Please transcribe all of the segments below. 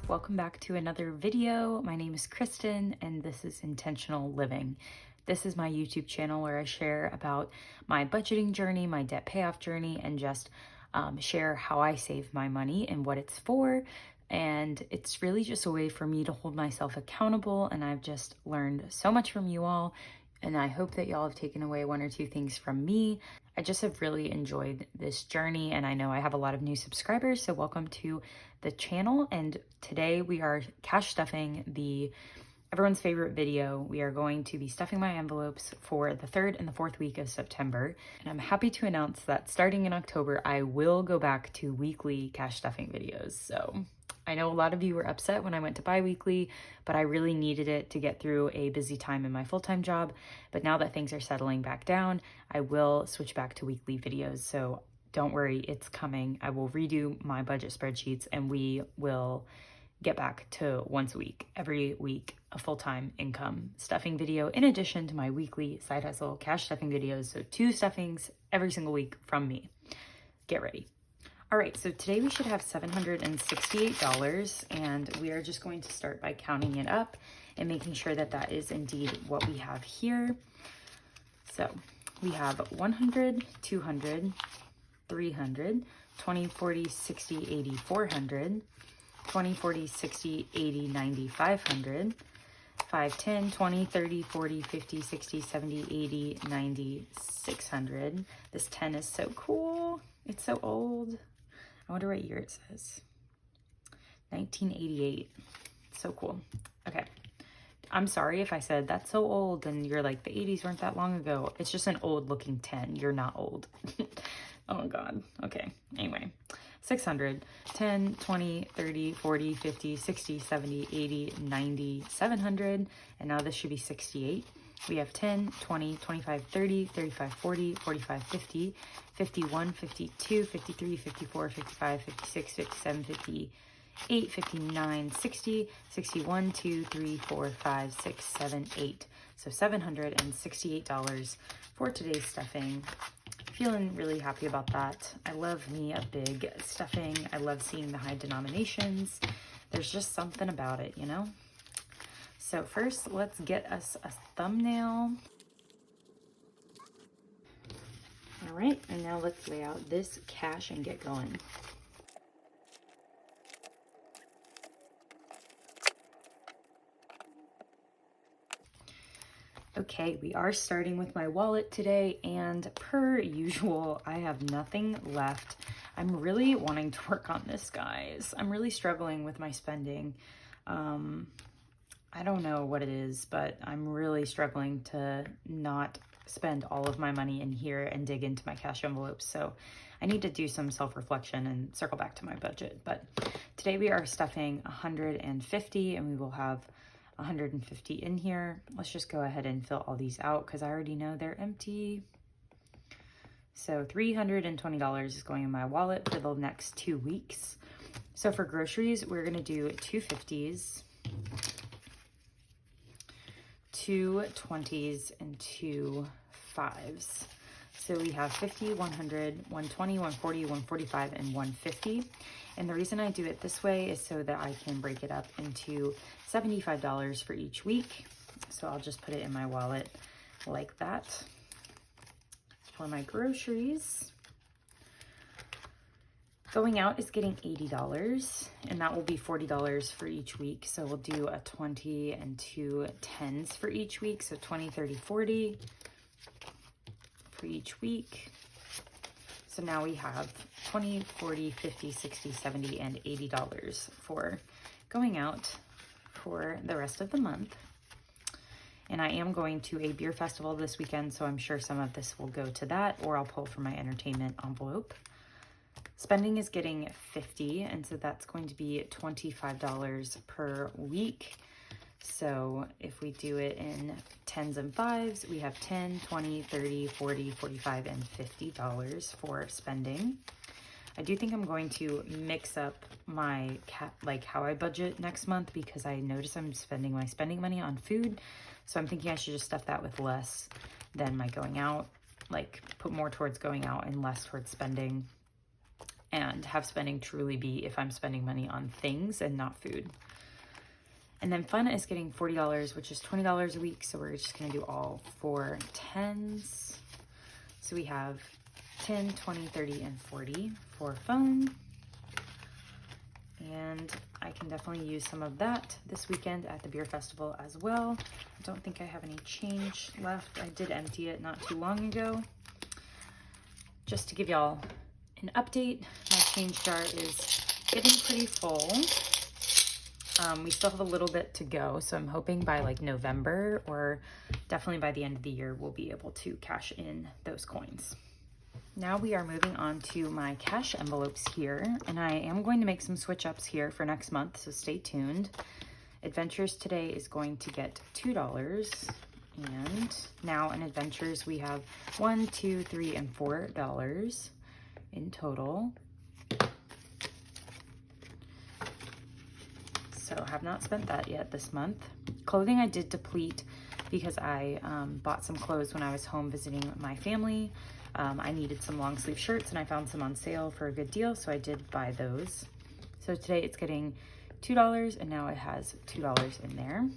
welcome back to another video. My name is Kristen and this is Intentional Living. This is my YouTube channel where I share about my budgeting journey, my debt payoff journey, and just share how I save my money and what it's for. And it's really just a way for me to hold myself accountable, and I've just learned so much from you all, and I hope that y'all have taken away one or two things from me. I just have really enjoyed this journey, and I know I have a lot of new subscribers, so welcome to the channel. And today we are cash stuffing everyone's favorite video. We are going to be stuffing my envelopes for the 3rd and the 4th week of September. And I'm happy to announce that starting in October, I will go back to weekly cash stuffing videos. So I know a lot of you were upset when I went to bi-weekly, but I really needed it to get through a busy time in my full-time job. But now that things are settling back down, I will switch back to weekly videos. So don't worry, it's coming. I will redo my budget spreadsheets and we will get back to once a week, every week, a full-time income stuffing video, in addition to my weekly side hustle cash stuffing videos. So 2 stuffings every single week from me. Get ready. All right, so today we should have $768, and we are just going to start by counting it up and making sure that that is indeed what we have here. So we have 100, 200, 300, 20, 40, 60, 80, 400, 20, 40, 60, 80, 90, 500, 5, 10, 20, 30, 40, 50, 60, 70, 80, 90, 600. This 10 is so cool. It's so old. I wonder what year it says. 1988. So cool. Okay. I'm sorry if I said that's so old and you're like, the 80s weren't that long ago. It's just an old looking 10. You're not old. Oh God. Okay. Anyway, 600, 10, 20, 30, 40, 50, 60, 70, 80, 90, 700. And now this should be 68. We have 10, 20, 25, 30, 35, 40, 45, 50, 51, 52, 53, 54, 55, 56, 57, 58, 59, 60, 61, 2, 3, 4, 5, 6, 7, 8. So $768 for today's stuffing. Feeling really happy about that. I love me a big stuffing. I love seeing the high denominations. There's just something about it, you know? So first, let's get us a thumbnail. All right, and now let's lay out this cash and get going. Okay, we are starting with my wallet today, and per usual, I have nothing left. I'm really wanting to work on this, guys. I'm really struggling with my spending. I don't know what it is, but I'm really struggling to not spend all of my money in here and dig into my cash envelopes. So I need to do some self-reflection and circle back to my budget. But today we are stuffing 150, and we will have 150 in here. Let's just go ahead and fill all these out because I already know they're empty. So $320 is going in my wallet for the next 2 weeks. So for groceries, we're gonna do 2 50s, 2 20s, and 2 5s. So we have 50, 100, 120, 140, 145, and 150. And the reason I do it this way is so that I can break it up into $75 for each week. So I'll just put it in my wallet like that. For my groceries, going out is getting $80, and that will be $40 for each week. So we'll do a 20 and 2 10s for each week. So 20, 30, 40 for each week. So now we have 20, 40, 50, 60, 70, and $80 for going out for the rest of the month. And I am going to a beer festival this weekend, so I'm sure some of this will go to that, or I'll pull from my entertainment envelope. Spending is getting 50, and so that's going to be $25 per week. So if we do it in 10s and 5s, we have 10, 20, 30, 40, 45, and $50 for spending. I do think I'm going to mix up my how I budget next month, because I notice I'm spending my spending money on food. So I'm thinking I should just stuff that with less than my going out, like put more towards going out and less towards spending. and have spending truly be if I'm spending money on things and not food. And then fun is getting $40, which is $20 a week. So we're just gonna do all 4 10s. So we have 10, 20, 30, and 40 for fun. And I can definitely use some of that this weekend at the beer festival as well. I don't think I have any change left. I did empty it not too long ago. Just to give y'all an update, my change jar is getting pretty full. We still have a little bit to go, so I'm hoping by like November or definitely by the end of the year, we'll be able to cash in those coins. Now we are moving on to my cash envelopes here, and I am going to make some switch ups here for next month, so stay tuned. Adventures today is going to get $2, and now in Adventures we have $1, $2, $3, and $4 in total. So have not spent that yet this month. Clothing I did deplete because I bought some clothes when I was home visiting my family. I needed some long sleeve shirts and I found some on sale for a good deal, so I did buy those. So today it's getting $2, and now it has $2 in there.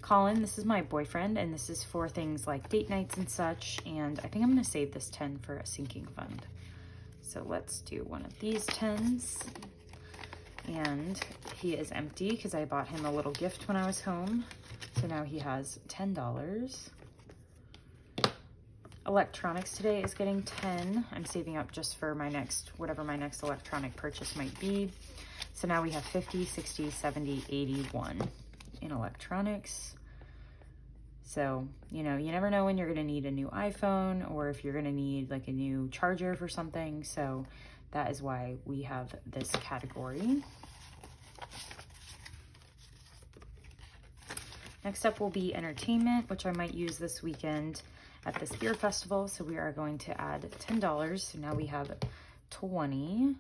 Colin, this is my boyfriend, and this is for things like date nights and such, and I think I'm gonna save this 10 for a sinking fund. So let's do one of these 10s. And he is empty because I bought him a little gift when I was home. So now he has $10. Electronics today is getting 10. I'm saving up just for my next, whatever my next electronic purchase might be. So now we have 50, 60, 70, 81 in electronics. So, you know, you never know when you're gonna need a new iPhone or if you're gonna need like a new charger for something. So that is why we have this category. Next up will be entertainment, which I might use this weekend at this beer festival. So we are going to add $10. So now we have 20,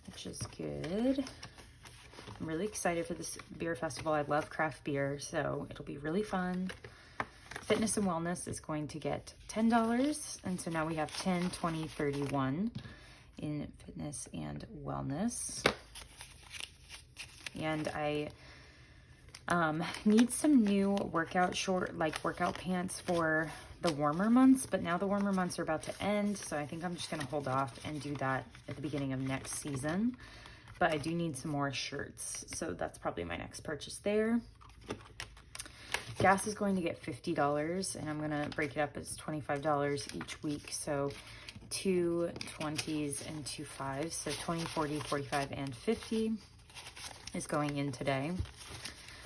which is good. I'm really excited for this beer festival. I love craft beer, so it'll be really fun. Fitness and wellness is going to get $10. And so now we have 10, 20, 31 in fitness and wellness. And I need some new workout pants for the warmer months, but now the warmer months are about to end, so I think I'm just gonna hold off and do that at the beginning of next season. But I do need some more shirts, so that's probably my next purchase there. Gas is going to get $50, and I'm gonna break it up as $25 each week, so 2 20s and 2 5s, so 20, 40, 45, and 50 is going in today.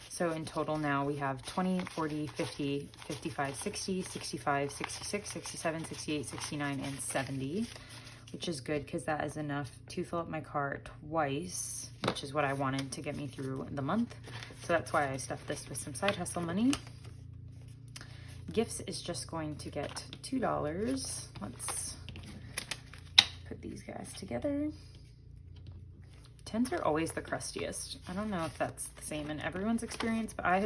So in total now we have 20, 40, 50, 55, 60, 65, 66, 67, 68, 69, and 70, which is good because that is enough to fill up my car twice, which is what I wanted to get me through the month. So that's why I stuffed this with some side hustle money. Gifts is just going to get $2. Let's put these guys together. 10s are always the crustiest. I don't know if that's the same in everyone's experience, but I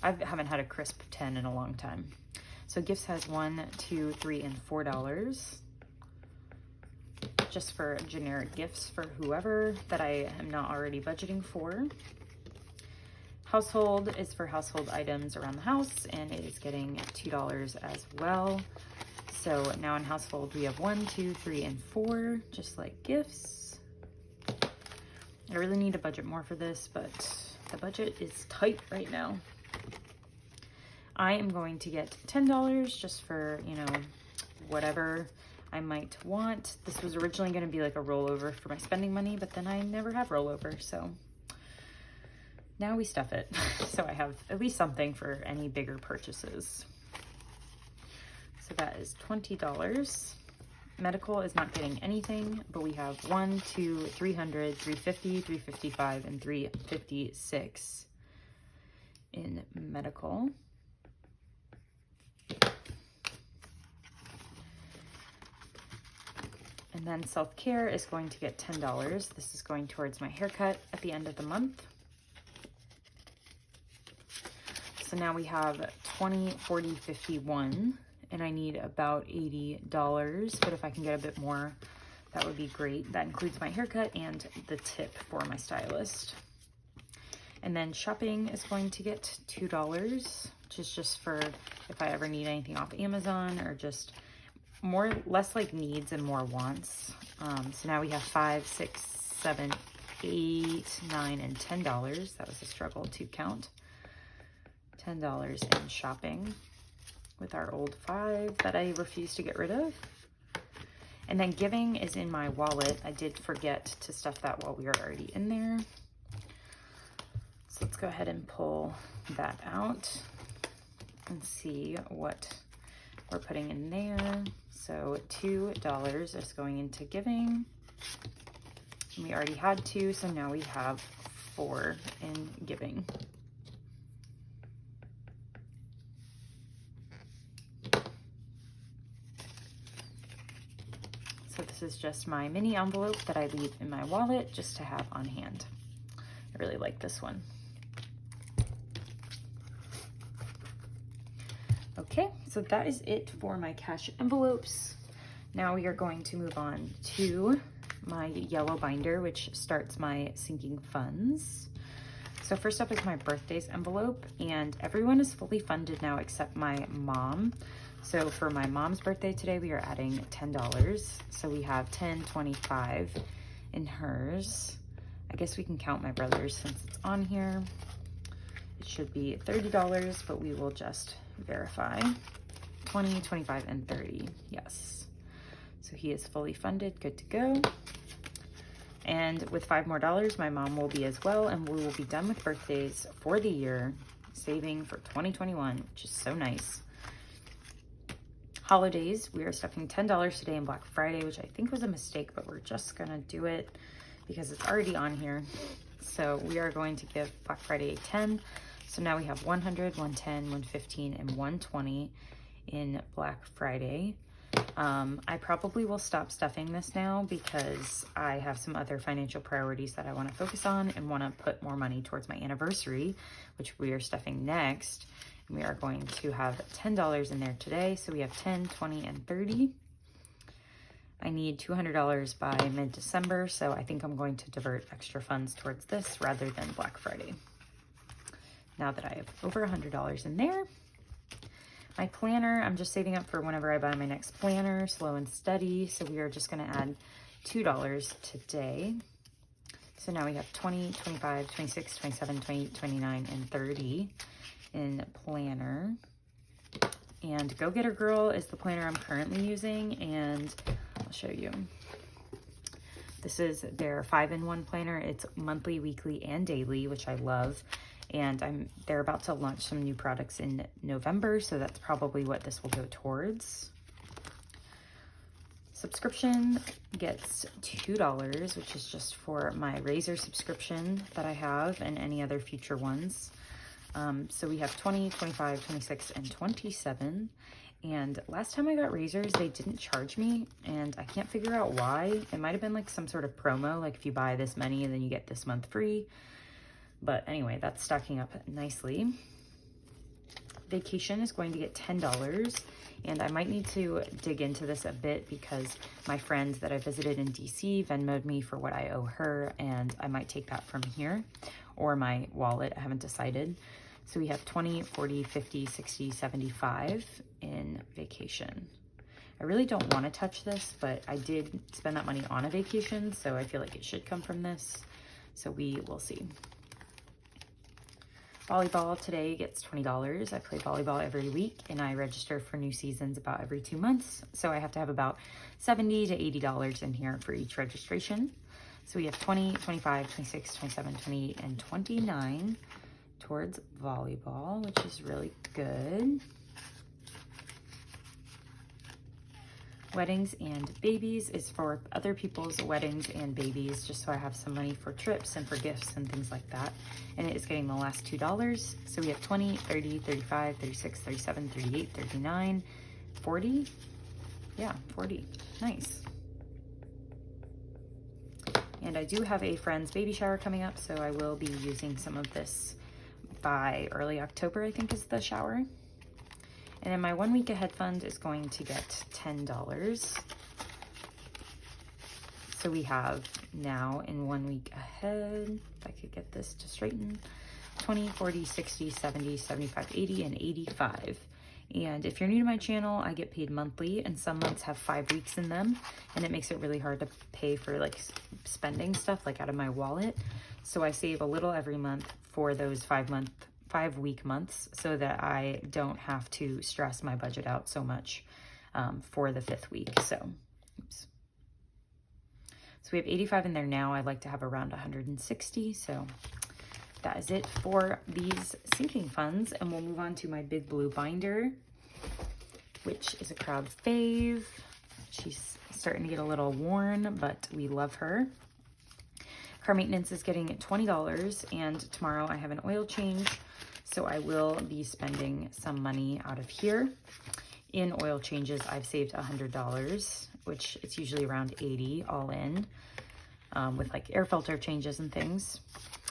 haven't had a crisp 10 in a long time. So gifts has $1, $2, $3, and $4. Just for generic gifts for whoever that I am not already budgeting for. Household is for household items around the house, and it is getting $2 as well. So now in household we have 1, 2, 3, and 4, just like gifts. I really need to budget more for this, but the budget is tight right now. I am going to get $10 just for, you know, whatever I might want. This was originally going to be like a rollover for my spending money, but then I never have rollover, so now we stuff it. So I have at least something for any bigger purchases. So that is $20. Medical is not getting anything, but we have 1, 2, 300, 350, 355, and 356 in medical. And then self-care is going to get $10. This is going towards my haircut at the end of the month. So now we have 20, 40, 51 and I need about $80, but if I can get a bit more, that would be great. That includes my haircut and the tip for my stylist. And then shopping is going to get $2, which is just for if I ever need anything off Amazon, or just less like needs and more wants. So now we have $5, $6, $7, $8, $9, and $10. That was a struggle to count. $10 in shopping with our old $5 that I refuse to get rid of. And then giving is in my wallet. I did forget to stuff that while we were already in there. So let's go ahead and pull that out and see what we're putting in there. So $2 is going into giving. And we already had 2, so now we have 4 in giving. So this is just my mini envelope that I leave in my wallet just to have on hand. I really like this one. Okay, so that is it for my cash envelopes. Now we are going to move on to my yellow binder, which starts my sinking funds. So first up is my birthdays envelope, and everyone is fully funded now except my mom. So for my mom's birthday today, we are adding $10. So we have $10, $25 in hers. I guess we can count my brother's since it's on here. It should be $30, but we will just verify. 20, 25, and 30, yes. So he is fully funded, good to go. And with $5 more, my mom will be as well, and we will be done with birthdays for the year, saving for 2021, which is so nice. Holidays, we are stuffing $10 today in Black Friday, which I think was a mistake, but we're just gonna do it because it's already on here. So we are going to give Black Friday a 10. So now we have 100, 110, 115, and 120 in Black Friday. I probably will stop stuffing this now because I have some other financial priorities that I want to focus on and want to put more money towards my anniversary, which we are stuffing next. And we are going to have $10 in there today. So we have 10, 20, and 30. I need $200 by mid-December, so I think I'm going to divert extra funds towards this rather than Black Friday. Now that I have over $100 in there. My planner, I'm just saving up for whenever I buy my next planner, slow and steady. So we are just gonna add $2 today. So now we have 20, 25, 26, 27, 28, 29, and 30 in planner. And Go Getter Girl is the planner I'm currently using, and I'll show you. This is their 5-in-1 planner. It's monthly, weekly, and daily, which I love. And they're about to launch some new products in November, so that's probably what this will go towards. Subscription gets $2, which is just for my razor subscription that I have and any other future ones. So we have 20, 25, 26, and 27. And last time I got razors, they didn't charge me, and I can't figure out why. It might have been like some sort of promo, like if you buy this many and then you get this month free. But anyway, that's stacking up nicely. Vacation is going to get $10, and I might need to dig into this a bit because my friend that I visited in DC Venmo'd me for what I owe her, and I might take that from here or my wallet. I haven't decided. So we have 20, 40, 50, 60, 75 in vacation. I really don't want to touch this, but I did spend that money on a vacation, so I feel like it should come from this. So we will see. Volleyball today gets $20. I play volleyball every week, and I register for new seasons about every 2 months. So I have to have about $70 to $80 in here for each registration. So we have 20, 25, 26, 27, 28, and 29 towards volleyball, which is really good. Weddings and babies is for other people's weddings and babies, just so I have some money for trips and for gifts and things like that. And it is getting the last $2. So we have 20, 30, 35, 36, 37, 38, 39, 40. Yeah, 40. Nice. And I do have a friend's baby shower coming up, so I will be using some of this by early October, I think is the shower. And then my 1 week ahead fund is going to get $10. So we have now in 1 week ahead, if I could get this to straighten, 20, 40, 60, 70, 75, 80, and 85. And if you're new to my channel, I get paid monthly, and some months have 5 weeks in them, and it makes it really hard to pay for like spending stuff like out of my wallet. So I save a little every month for those 5 week months so that I don't have to stress my budget out so much for the 5th week. So, oops. So we have 85 in there now. I'd like to have around 160. So that is it for these sinking funds. And we'll move on to my big blue binder, which is a crowd fave. She's starting to get a little worn, but we love her. Car maintenance is getting $20, and tomorrow I have an oil change, so I will be spending some money out of here. In oil changes, I've saved $100, which it's usually around 80 all in, with like air filter changes and things.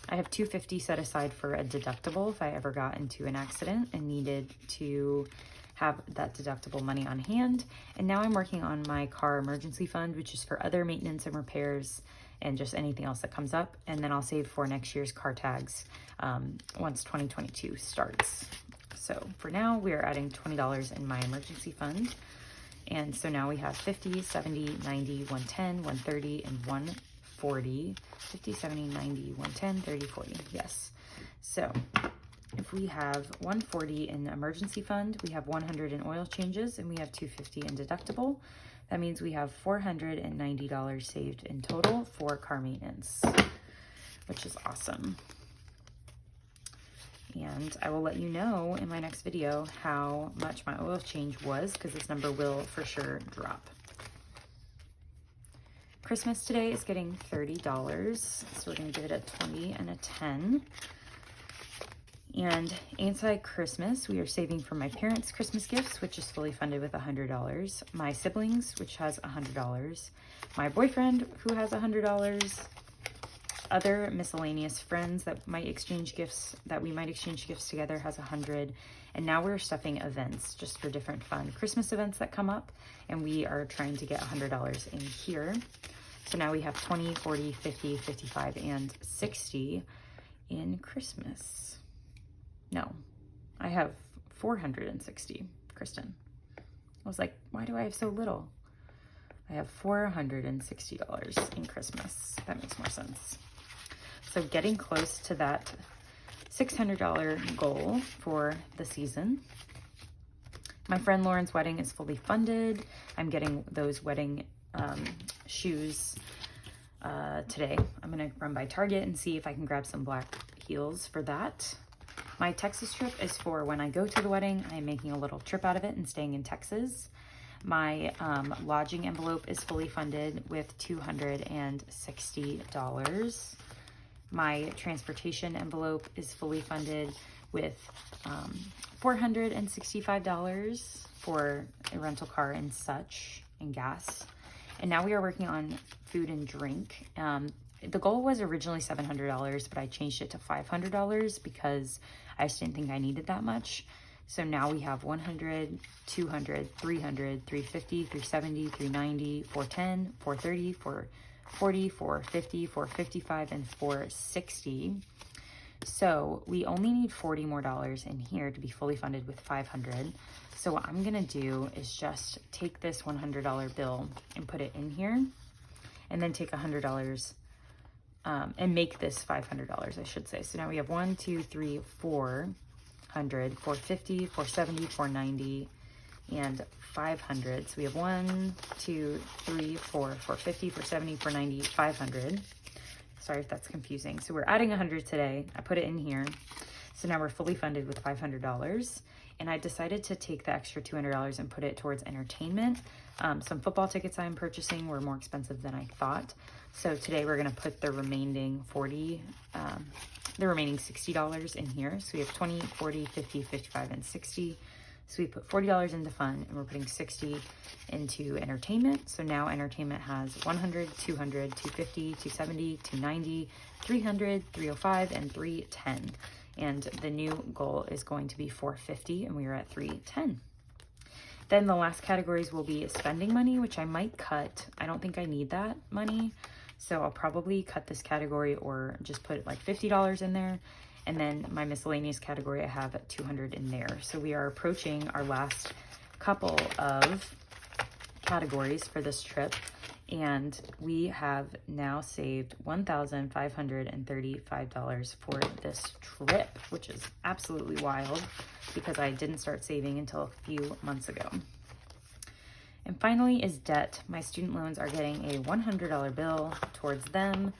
I have $250 set aside for a deductible if I ever got into an accident and needed to have that deductible money on hand. And now I'm working on my car emergency fund, which is for other maintenance and repairs and just anything else that comes up. And then I'll save for next year's car tags once 2022 starts. So for now, we are adding $20 in my emergency fund. And so now we have 50, 70, 90, 110, 130, and 140. 50, 70, 90, 110, 30, 40. Yes. So if we have 140 in the emergency fund, we have 100 in oil changes, and we have 250 in deductible. That means we have $490 saved in total for car maintenance, which is awesome. And I will let you know in my next video how much my oil change was, because this number will for sure drop. Christmas today is getting $30, so we're going to give it a 20 and a 10. And anti-Christmas, we are saving for my parents' Christmas gifts, which is fully funded with $100. My siblings, which has $100. My boyfriend, who has $100. Other miscellaneous friends that might exchange gifts, that we might exchange gifts together, has $100. And now we're stuffing events just for different fun Christmas events that come up, and we are trying to get $100 in here. So now we have 20, 40, 50, 55, and 60 in Christmas. No, I have 460, Kristen. I was like, why do I have so little? I have $460 in Christmas. That makes more sense. So getting close to that $600 goal for the season. My friend Lauren's wedding is fully funded. I'm getting those wedding shoes today. I'm gonna run by Target and see if I can grab some black heels for that. My Texas trip is for when I go to the wedding. I am making a little trip out of it and staying in Texas. My lodging envelope is fully funded with $260. My transportation envelope is fully funded with $465 for a rental car and such, and gas. And now we are working on food and drink. The goal was originally $700, but I changed it to $500 because I just didn't think I needed that much. So now we have 100, 200, 300, 350, 370, 390, 410, 430, 440, 450, 455, and 460. So we only need $40 more in here to be fully funded with 500. So what I'm gonna do is just take this $100 bill and put it in here, and then take $100 and make this $500, I should say. So now we have 1, 2, 3, 400, 450, 470, 490, and 500. So we have 1, 2, 3, 4, 450, 470, 490, 500. Sorry if that's confusing. So we're adding 100 today. I put it in here. So now we're fully funded with $500. And I decided to take the extra $200 and put it towards entertainment. Some football tickets I'm purchasing were more expensive than I thought. So today we're gonna put the remaining $60 in here. So we have 20, 40, 50, 55, and 60. So we put $40 into fun, and we're putting 60 into entertainment. So now entertainment has 100, 200, 250, 270, 290, 300, 305, and 310. And the new goal is going to be 450, and we are at 310. Then the last categories will be spending money, which I might cut. I don't think I need that money, so I'll probably cut this category or just put like $50 in there. And then my miscellaneous category, I have at $200 in there. So we are approaching our last couple of categories for this trip, and we have now saved $1,535 for this trip, which is absolutely wild because I didn't start saving until a few months ago. And finally is debt. My student loans are getting a $100 bill towards them.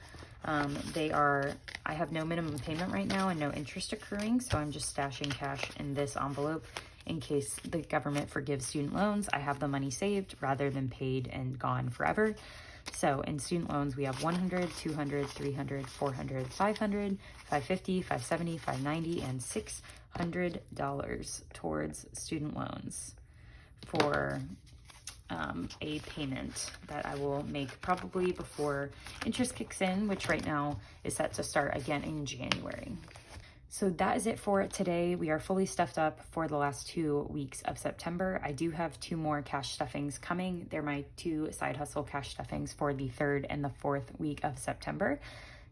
I have no minimum payment right now and no interest accruing, so I'm just stashing cash in this envelope in case the government forgives student loans. I have the money saved rather than paid and gone forever. So in student loans, we have $100, $200, $300, $400, $500, $550, $570, $590, and $600 towards student loans for a payment that I will make probably before interest kicks in, which right now is set to start again in January. So that is it for today. We are fully stuffed up for the last 2 weeks of September. I do have 2 more cash stuffings coming. They're my 2 side hustle cash stuffings for the 3rd and the 4th week of September.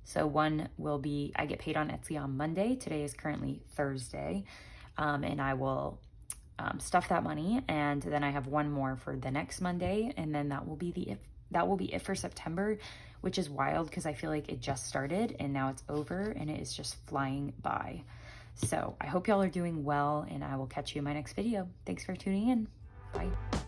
So one will be, I get paid on Etsy on Monday. Today is currently Thursday. And I will stuff that money, and then I have one more for the next Monday, and then that will be it for September, which is wild because I feel like it just started and now it's over and it is just flying by. So I hope y'all are doing well, and I will catch you in my next video. Thanks for tuning in. Bye.